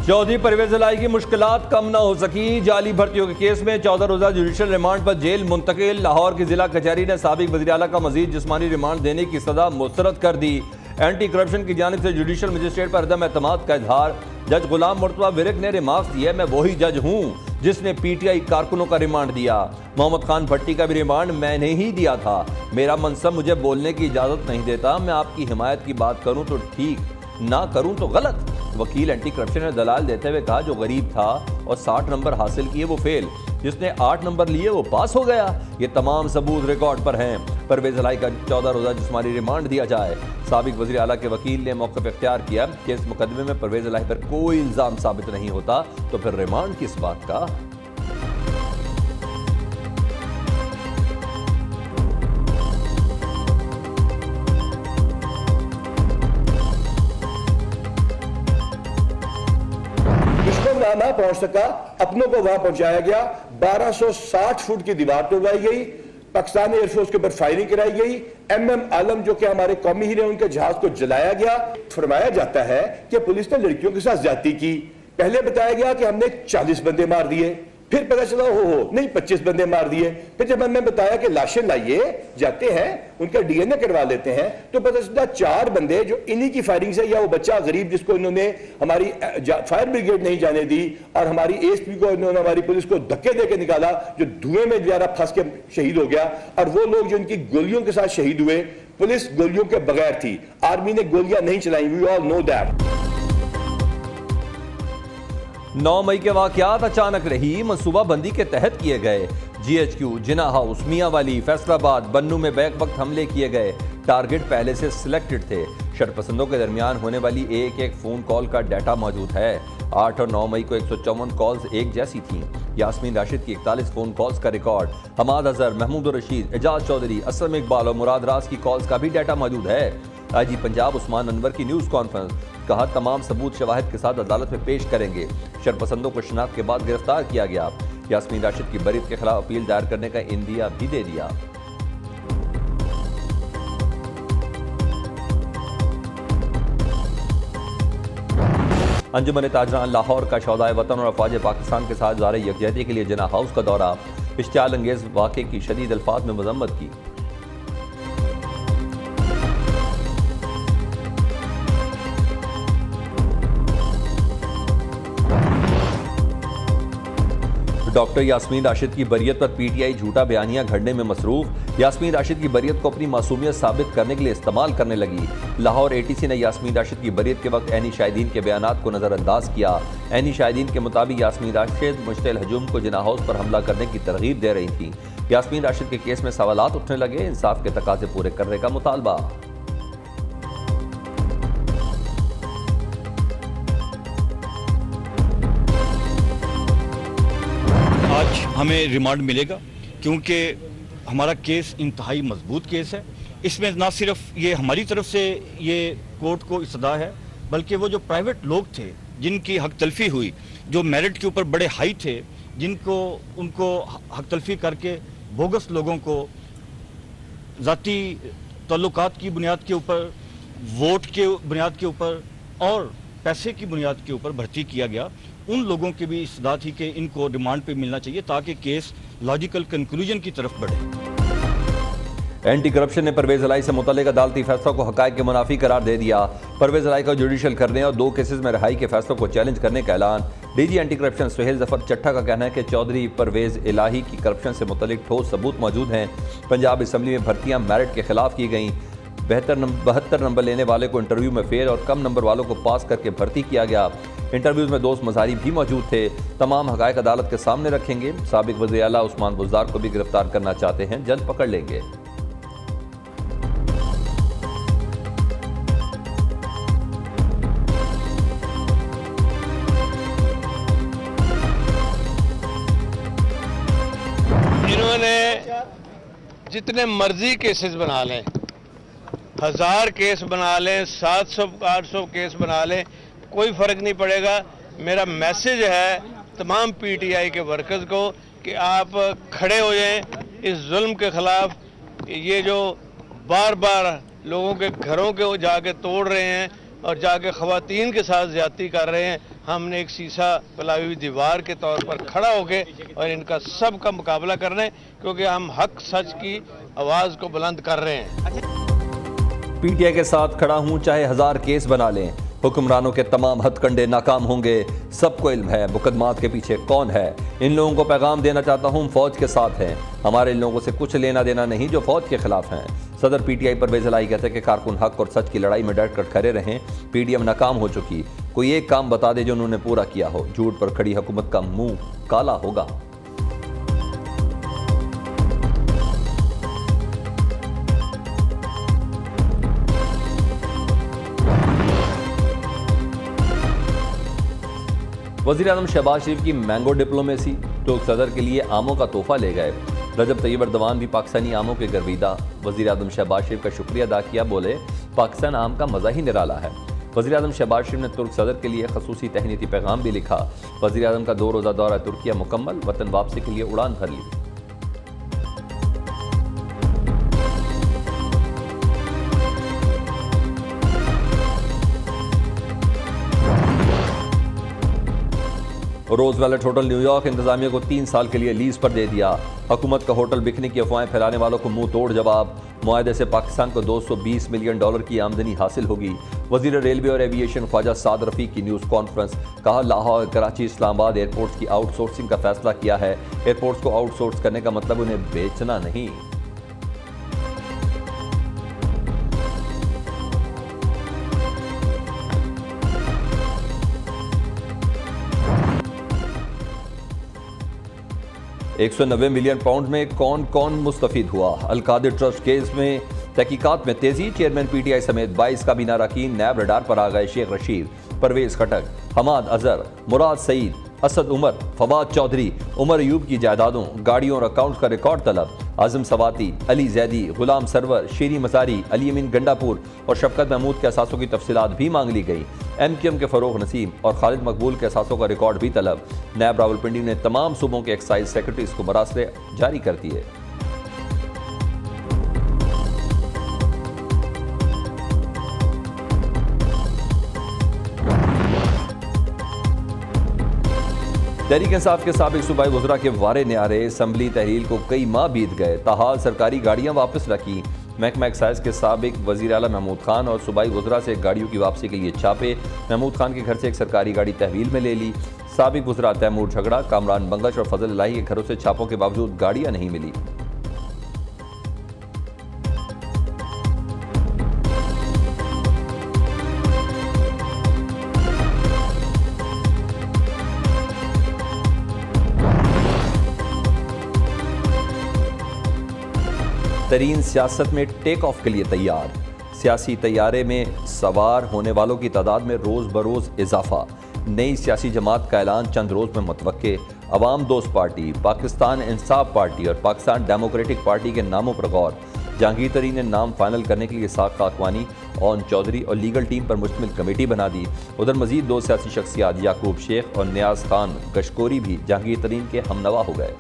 चौधरी परवेज इलाही की मुश्किलात कम न हो सकी। जाली भर्तियों के केस में 14 रोजा जुडिशल रिमांड पर जेल मुंतकिल। लाहौर की जिला कचहरी ने साबिक वज़ीर आला का मजीद जिस्मानी रिमांड देने की सजा मुस्तरद कर दी। एंटी करप्शन की जानिब से जुडिशल मजिस्ट्रेट पर अदम एतमाद का इजहार। जज गुलाम मुर्तज़ा विरक ने रिमार्क्स दिए, मैं वही जज हूँ जिसने पीटीआई कारकुनों का रिमांड दिया। मोहम्मद खान भट्टी का भी रिमांड मैंने ही दिया था। मेरा मनसब मुझे बोलने की इजाजत नहीं देता। मैं आपकी हिमायत की बात करूँ तो ठीक, ना करूँ तो गलत। वकील एंटी करप्शन ने दलाल देते हुए कहा, जो गरीब था और 60 नंबर हासिल किए वो फेल, जिसने 8 नंबर लिए वो पास हो गया। ये तमाम सबूत रिकॉर्ड पर हैं। परवेज इलाही का 14 रोजा जिस्मानी रिमांड दिया जाए। साबिक वज़ीर आला के वकील ने मौक़िफ़ इख्तियार किया कि इस मुकदमे में परवेज इलाही पर कोई इल्ज़ाम साबित नहीं होता तो फिर रिमांड किस बात का। ना पहुंच सका, अपनों को वहां पहुंचाया गया। 1260 फुट की दीवार तोड़वाई गई। पाकिस्तानी एयरफोर्स के ऊपर फायरिंग कराई गई। MM आलम जो कि हमारे कौमी हीरो, उनके जहाज को जलाया गया। फरमाया जाता है कि पुलिस ने लड़कियों के साथ ज्यादती की। पहले बताया गया कि हमने 40 बंदे मार दिए, फिर पता चला हो नहीं 25 बंदे मार दिए। फिर जब हमने बताया कि लाशें लाइए, जाते हैं उनका DNA करवा लेते हैं, तो पता चला 4 बंदे जो इन्हीं की फायरिंग से, या वो बच्चा गरीब जिसको इन्होंने हमारी फायर ब्रिगेड नहीं जाने दी और हमारी ASP को इन्होंने, हमारी पुलिस को धक्के देके निकाला, जो धुएं में बेचारा फंस के शहीद हो गया। और वो लोग जो इनकी गोलियों के साथ शहीद हुए, पुलिस गोलियों के बगैर थी, आर्मी ने गोलियां नहीं चलाई। We all know that. 9 मई के वाकयात अचानक रही मनसूबाबंदी के तहत किए गए। GHQ, जिना हाउस, मियांवाली, फैसलाबाद, बन्नू में बैक वक्त हमले किए गए। टारगेट पहले से सिलेक्टेड थे। शरपसंदों के दरमियान होने वाली एक फोन कॉल का डाटा मौजूद है। 8 और 9 मई को 154 कॉल्स एक जैसी थीं। यास्मीन राशिद की 41 फोन कॉल्स का रिकॉर्ड। हमाद अजहर, महमूद रशीद, एजाज चौधरी, असलम इकबाल और मुराद राज की कॉल्स का भी डाटा मौजूद है। IG पंजाब उस्मान अनवर की न्यूज़ कॉन्फ्रेंस, कहा तमाम सबूत शवाहिद के साथ अदालत में पेश करेंगे। शरपसंदों को शनाख्त के बाद गिरफ्तार किया गया। यास्मीन राशिद की बरीत के खिलाफ अपील दायर करने का इंदिया भी दे दिया। अंजुमन ताजरान लाहौर का शौदाए वतन और अफवाज पाकिस्तान के साथ ज़ाहिर यकजहती के लिए जिना हाउस का दौरा। इश्तियाल अंगेज वाक़े की शदीद अल्फाज में मजम्मत की। डॉक्टर यास्मीन राशिद की बरियत पर PTI झूठा बयानियां घड़ने में मसरूफ। यास्मीन राशिद की बरियत को अपनी मासूमियत साबित करने के लिए इस्तेमाल करने लगी। लाहौर ATC ने यास्मीन राशिद की बरियत के वक्त ऐनी शाहिदीन के बयानात को नज़रअंदाज किया। ऐनी शाहिदीन के मुताबिक यास्मीन राशिद मुश्तिल हजूम को जिना हाउस पर हमला करने की तरगीब दे रही थी। यास्मीन राशिद के केस में सवालात उठने लगे। इंसाफ के तकाजे पूरे करने का मुतालबा। आज हमें रिमांड मिलेगा क्योंकि हमारा केस इंतहाई मजबूत केस है। इसमें ना सिर्फ ये हमारी तरफ से ये कोर्ट को इस्तदा है, बल्कि वो जो प्राइवेट लोग थे जिनकी हक तलफी हुई, जो मेरिट के ऊपर बड़े हाई थे, जिनको उनको हक तलफी करके बोगस लोगों को ज़ाती ताल्लुकात की बुनियाद के ऊपर, वोट के बुनियाद के ऊपर और पैसे की बुनियाद के ऊपर भर्ती किया गया, उन लोगों की भी इस्तदा थी कि इनको रिमांड पे मिलना चाहिए ताकि केस लॉजिकल कंक्लूजन की तरफ बढ़े। एंटी करप्शन ने परवेज इलाही से मुतल्लिक अदालती फैसलों को हक़ाइक़ के मुनाफी करार दे दिया। परवेज इलाही का जुडिशल करने और 2 केसेस में रिहाई के फैसलों को चैलेंज करने का ऐलान। DG anti corruption Suhail Zafar Chatha का कहना है कि चौधरी परवेज इलाही की करप्शन से मुतल्लिक ठोस सबूत मौजूद हैं। पंजाब असम्बली में भर्तियाँ मेरिट के खिलाफ की गईं। 72 नंबर लेने वाले को इंटरव्यू में फेल और कम नंबर वालों को पास करके भर्ती किया गया। इंटरव्यूज में दोस्त मज़ारी भी मौजूद थे। तमाम हक़ाइक़ अदालत के सामने रखेंगे। साबिक वज़ीर आला उस्मान बुज़दार को भी गिरफ्तार करना चाहते हैं, जल्द पकड़ लेंगे। इन्होंने जितने मर्जी केसेस बना लें, 1000 केस बना लें, 700-800 केस बना लें, कोई फ़र्क नहीं पड़ेगा। मेरा मैसेज है तमाम PTI के वर्कर्स को कि आप खड़े हो जाएं इस जुल्म के ख़िलाफ़। ये जो बार बार लोगों के घरों के जाके तोड़ रहे हैं, और जाके ख़वातीन के साथ ज़्यादती कर रहे हैं। हमने एक शीशा पिलाई हुई दीवार के तौर पर खड़ा होके और इनका सब का मुकाबला कर रहे हैं, क्योंकि हम हक सच की आवाज़ को बुलंद कर रहे हैं। पीटीआई के साथ खड़ा हूं चाहे 1000 केस बना लें, हुक्मरानों के तमाम हथकंडे नाकाम होंगे। सबको इल्म है मुकदमात के पीछे कौन है। इन लोगों को पैगाम देना चाहता हूं, फौज के साथ हैं। हमारे इन लोगों से कुछ लेना देना नहीं जो फौज के खिलाफ हैं। सदर पीटीआई परवेज इलाही कहते हैं कि कारकुन हक और सच की लड़ाई में डट कर खड़े रहें। पीडीएम नाकाम हो चुकी, कोई एक काम बता दे जो उन्होंने पूरा किया हो। झूठ पर खड़ी हुकूमत का मुंह काला होगा। वज़ीर आज़म शहबाज शरीफ की मैंगो डिप्लोमेसी, तो सदर के लिए आमों का तोहफा ले गए। रजब तैयब एर्दोगान भी पाकिस्तानी आमों के गर्विदा। वज़ीर आज़म शहबाज शरीफ का शुक्रिया अदा किया, बोले पाकिस्तान आम का मज़ा ही निराला है। वज़ीर आज़म शहबाज शरीफ ने तुर्क सदर के लिए खसूसी तहनीती पैगाम भी लिखा। वज़ीर आज़म का 2 रोज़ा दौरा तुर्किया मुकम्मल, वतन वापसी के लिए उड़ान भर ली। रोज वैलेट होटल न्यूयॉर्क इंतजामिया को 3 साल के लिए लीज पर दे दिया। हुकूमत का होटल बिकने की अफवाहें फैलाने वालों को मुंह तोड़ जवाब। मुआहदे से पाकिस्तान को $220 मिलियन की आमदनी हासिल होगी। वजीर रेलवे और एविएशन ख्वाजा साद रफीक की न्यूज़ कॉन्फ्रेंस, कहा लाहौर, कराची, इस्लामाबाद एयरपोर्ट्स की आउटसोर्सिंग का फैसला किया है। एयरपोर्ट्स को आउटसोर्स करने का मतलब उन्हें बेचना नहीं। £190 मिलियन में कौन कौन मुस्तफीद हुआ। अलकादिर ट्रस्ट केस में तहकीकात में तेजी। चेयरमैन पीटीआई समेत 22 काबीना अरकान नैब रडार पर आ गए। शेख रशीद, परवेज खटक, हमाद अजहर, मुराद सईद, असद उमर, फवाद चौधरी, उमर अयूब की जायदादों, गाड़ियों और अकाउंट का रिकॉर्ड तलब। आजम सवाती, अली जैदी, गुलाम सरवर, शीरी मजारी, अली अमीन गंडापुर और शफकत महमूद के असासों की तफसीलात भी मांग ली गई। MQM के फरोग नसीम और खालिद मकबूल के असासों का रिकॉर्ड भी तलब। नैब रावलपिंडी ने तमाम सूबों के एक्साइज सेक्रेटरीज को मरासले जारी कर दिए। तहरीक इंसाफ के साबिक सूबाई वज़रा के वारे न्यारे। असम्बली तहरील को कई माह बीत गए, ताहाल सरकारी गाड़ियां वापस रखी। महकमा एक्साइज के साबिक वज़ीर आला महमूद खान और सूबाई वज़रा से गाड़ियों की वापसी के लिए छापे। महमूद खान के घर से एक सरकारी गाड़ी तहवील में ले ली। साबिक वज़रा तैमूर झगड़ा, कामरान बंगश और फजल इलाही के घरों से छापों के बावजूद गाड़ियां नहीं मिली। तरीन सियासत में टेक ऑफ के लिए तैयार। सियासी तैयारे में सवार होने वालों की तादाद में रोज बरोज इजाफा। नई सियासी जमात का ऐलान चंद रोज में मुतवक्के। अवाम दोस्त पार्टी, पाकिस्तान इंसाफ पार्टी और पाकिस्तान डेमोक्रेटिक पार्टी के नामों पर गौर। जहांगीर तरीन ने नाम फाइनल करने के लिए साख खाकवानी, ओन चौधरी और लीगल टीम पर मुश्तमिल कमेटी बना दी। उधर मजीद 2 सियासी शख्सियात याकूब शेख और नियाज खान गशकोरी भी जहांगीर तरीन के हमनवा हो गए।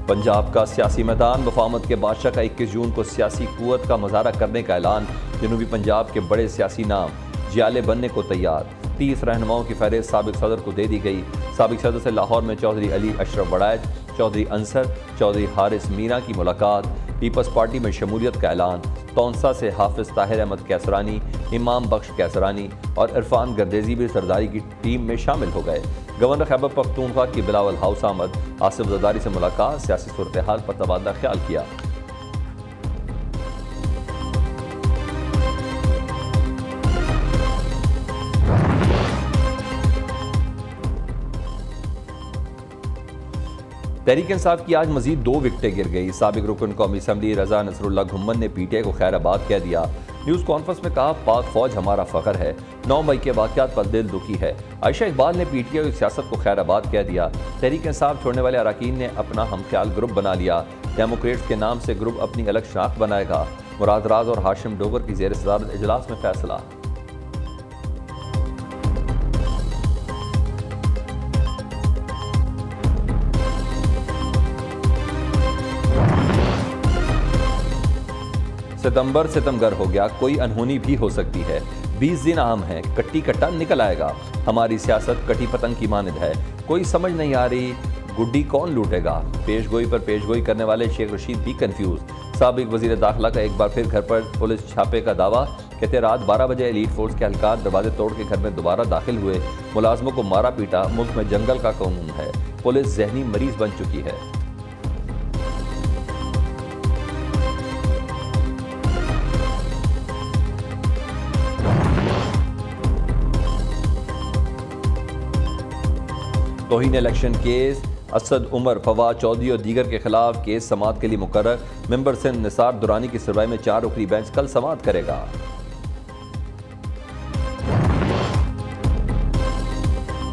पंजाब का सियासी मैदान, मुफाहमत के बादशाह का 21 जून को सियासी कुव्वत का मुजाहरा करने का ऐलान। जनूबी पंजाब के बड़े सियासी नाम जियाले बनने को तैयार। 30 रहनुमाओं की फहरिस्त साबिक सदर को दे दी गई। साबिक सदर से लाहौर में चौधरी अली अशरफ वड़ैच, चौधरी अंसर, चौधरी हारिस मीना की मुलाकात। पीपल्स पार्टी में शमूलियत का ऐलान। तौंसा से हाफिज ताहिर अहमद कैसरानी, इमाम बख्श कैसरानी और इरफान गर्देजी भी सरदारी की टीम में शामिल हो गए। गवर्नर खैबर पख्तूनख्वा की बिलावल हाउस आमद। आसिफ जरदारी से मुलाकात, सियासी सूरत हाल पर तबादला ख्याल किया। तहरीक इंसाफ की आज मजीद 2 विकेटें गिर गई। साबिक रुकन कौमी असम्बली रजा नसरुल्लाह घुम्मन ने पीटीआई को खैराबाद कह दिया। न्यूज़ कॉन्फ्रेंस में कहा पाक फौज हमारा फ़ख्र है। 9 मई के वाक़यात पर दिल दुखी है। आयशा इकबाल ने पीटीआई की सियासत को खैराबाद कह दिया। तहरीक इंसाफ छोड़ने वाले अरकान ने अपना हमख्याल ग्रुप बना लिया। डेमोक्रेट्स के नाम से ग्रुप अपनी अलग शनाख्त बनाएगा। मुराद राज और हाशिम डोगर की ज़ेर सदारत इजलास में फैसला। सितंबर सितमगर हो गया, कोई अनहोनी भी हो सकती है। 20 दिन आम है, कट्टी कट्टा निकल आएगा। हमारी सियासत कटी पतंग की मानद है, कोई समझ नहीं आ रही गुड्डी कौन लूटेगा। पेशगोई पर पेशगोई करने वाले शेख रशीद भी कंफ्यूज। साबिक वजीर दाखिला का एक बार फिर घर पर पुलिस छापे का दावा। कहते रात 12 बजे एलीट फोर्स के एहलकार दरवाजे तोड़ के घर में दोबारा दाखिल हुए, मुलाजमों को मारा पीटा। मुल्क में जंगल का कानून है, पुलिस जहनी मरीज बन चुकी है। तौहीन इलेक्शन केस, असद उमर, फवाद चौधरी और दीगर के खिलाफ केस समाअत के लिए मुकर्रर। मेंबर सिंध निसार दुरानी की सुनवाई में 4 रुकनी बेंच कल समाअत करेगा।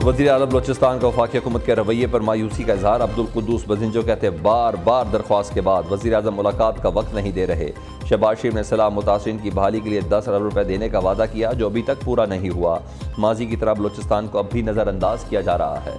वज़ीर आज़म बलोचिस्तान का वफाकी हुकूमत के रवैये पर मायूसी का इजहार। अब्दुल कुद्दूस बजिंजो कहते हैं बार बार दरख्वास्त के बाद वज़ीर आज़म मुलाकात का वक्त नहीं दे रहे। शहबाज शरीफ ने सलाह मुतासिरीन की बहाली के लिए 10 अरब रुपए देने का वादा किया, जो अभी तक पूरा नहीं हुआ। माजी की तरह बलोचिस्तान को अब भी नज़रअंदाज किया जा रहा है।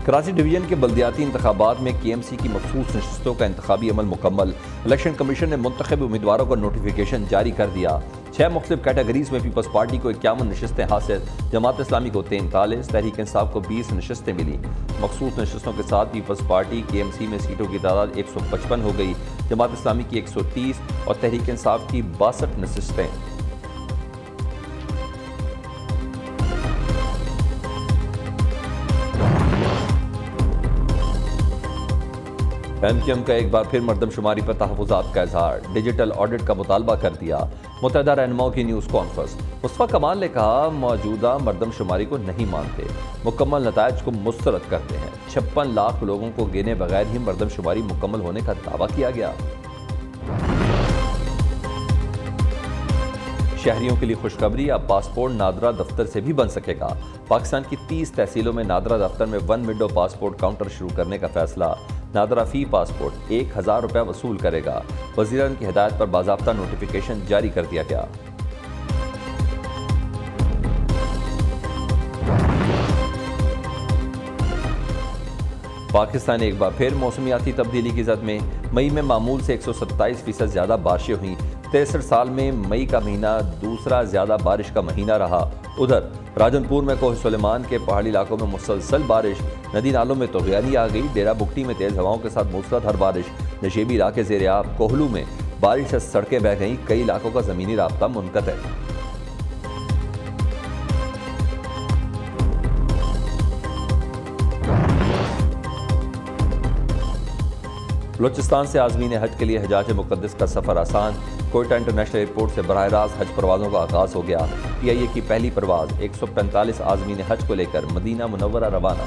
कराची डिवीजन के बल्दियाती इंतखाबात में KMC की मखसूस नशस्तों का इंतखाबी अमल मुकम्मल। इलेक्शन कमीशन ने मुंतखब उम्मीदवारों को नोटिफिकेशन जारी कर दिया। 6 मुख्तलिफ कैटेगरीज में पीपल्स पार्टी को 51 नशस्तें हासिल, जमात इस्लामी को 43, तहरीक इंसाफ को 20 नशस्तें मिली। मखसूस नशस्तों के साथ पीपल्स पार्टी KMC में सीटों की तादाद 155 हो गई, जमात इस्लामी की 130 और तहरीक इंसाफ की 62 नशस्तें। MQM का एक बार फिर मरदमशुमारी पर तहफ़्फ़ुज़ात का इजहार, डिजिटल ऑडिट का मुतालबा कर दिया। मुत्तहिदा रहनुमाओं की न्यूज़ कॉन्फ्रेंस। मुस्तफ़ा कमाल ने कहा मौजूदा मरदमशुमारी को नहीं मानते, मुकम्मल नतायज को मुस्तरद करते हैं। 56 लाख लोगों को गिने बगैर ही मरदमशुमारी मुकम्मल होने का दावा किया गया। शहरियों के लिए खुशखबरी, अब पासपोर्ट नादरा दफ्तर से भी बन सकेगा। पाकिस्तान की 30 तहसीलों में नादरा दफ्तर में 1 विंडो पासपोर्ट काउंटर शुरू करने का फैसला। नादरा फी पासपोर्ट 1000 रुपया वसूल करेगा। वज़ीरान की हिदायत पर बाज़ाब्ता नोटिफिकेशन जारी कर दिया गया। पाकिस्तान एक बार फिर मौसमियाती तब्दीली की जद में। मई में मामूल से 127% ज़्यादा बारिशें हुई। 63 साल में मई का महीना दूसरा ज़्यादा बारिश का महीना रहा। उधर राजनपुर में कोह सुलेमान के पहाड़ी इलाकों में मुसलसल बारिश, नदी नालों में तोग़यानी आ गई। डेरा बुगटी में तेज़ हवाओं के साथ मूसलाधार बारिश, नशेबी इलाके ज़ेर-ए-आब। कोहलू में बारिश से सड़कें बह गईं, कई इलाकों का ज़मीनी राब्ता मुनक़ता। बलोचिस्तान से आज़मीन हज के लिए हजाज मुक़द्दस का सफ़र आसान। कोयटा इंटरनेशनल एयरपोर्ट से बराह रास्त हज परवाज़ों का आगाज़ हो गया। PIA की पहली परवाज़ 145 आज़मीन हज को लेकर मदीना मुनव्वरा रवाना।